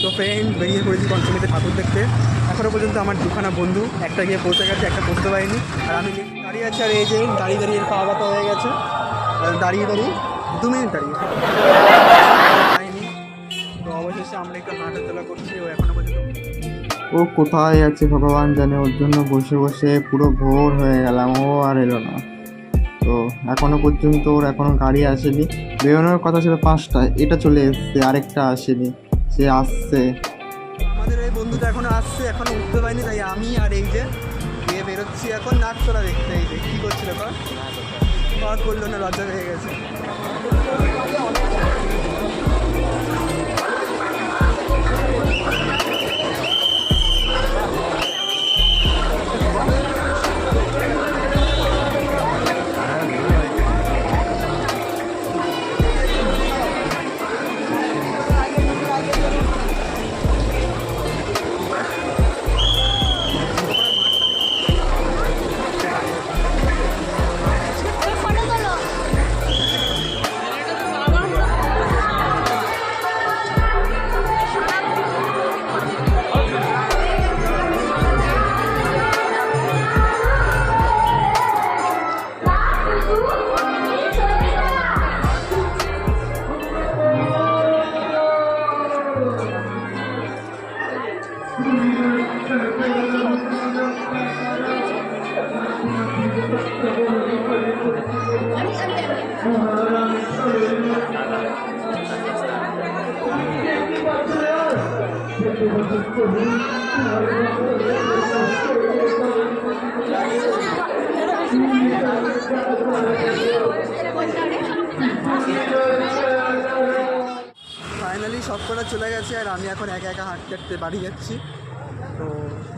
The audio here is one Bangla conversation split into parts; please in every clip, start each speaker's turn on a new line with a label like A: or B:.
A: তো ফ্রেন্ড বেরিয়ে পড়েছি পঞ্চমীতে ঠাকুর দেখতে। এখনও পর্যন্ত আমার দুখানা বন্ধু, একটা গিয়ে পৌঁছে গেছে, একটা পৌঁছতে পারিনি। আর আমি দাঁড়িয়ে আছি, আর এই যে দাঁড়িয়ে দাঁড়িয়ে পা ব্যথা হয়ে গেছে। দাঁড়িয়ে দাঁড়িয়ে 2 মিনিট দাঁড়িয়ে পাইনি। তো অবশেষে আমরা একটু হাঁটাচলা করছি। ও এখনো পর্যন্ত
B: ও কোথায় আছে ভগবান জানে, ওর জন্য বসে বসে পুরো ভোর হয়ে গেলাম, ও আর এলো না। তো এখনো পর্যন্ত ওর এখনো গাড়ি আসেনি। বেরোনোর কথা ছিল 5টায়, এটা চলে এসছে, আরেকটা আসেনি, সে আসছে।
A: আমাদের এই বন্ধুটা এখনো আসছে, এখনো উঠতে পারিনি। তাই আমি আর এই যে গিয়ে বেরোচ্ছি এখন নাচতলা দেখতে। এই যে কী করছিল কর করলো না, লজ্জা পেয়ে গেছে। ফাইনালি সব কটা চলে গেছে, আর আমি এখন একা একা হাঁটতে হাঁটতে বাড়ি যাচ্ছি। তো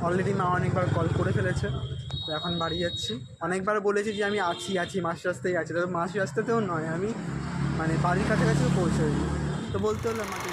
A: অলরেডি মা অনেকবার কল করে ফেলেছে, তো এখন বাড়ি যাচ্ছি। অনেকবার বলেছি যে আমি আছি মাস রাস্তায় আছি, তো মাস রাস্তাতেও নয়, আমি মানে বাড়ির কাছাকাছিও পৌঁছে। তো বলতে হলো আমাকে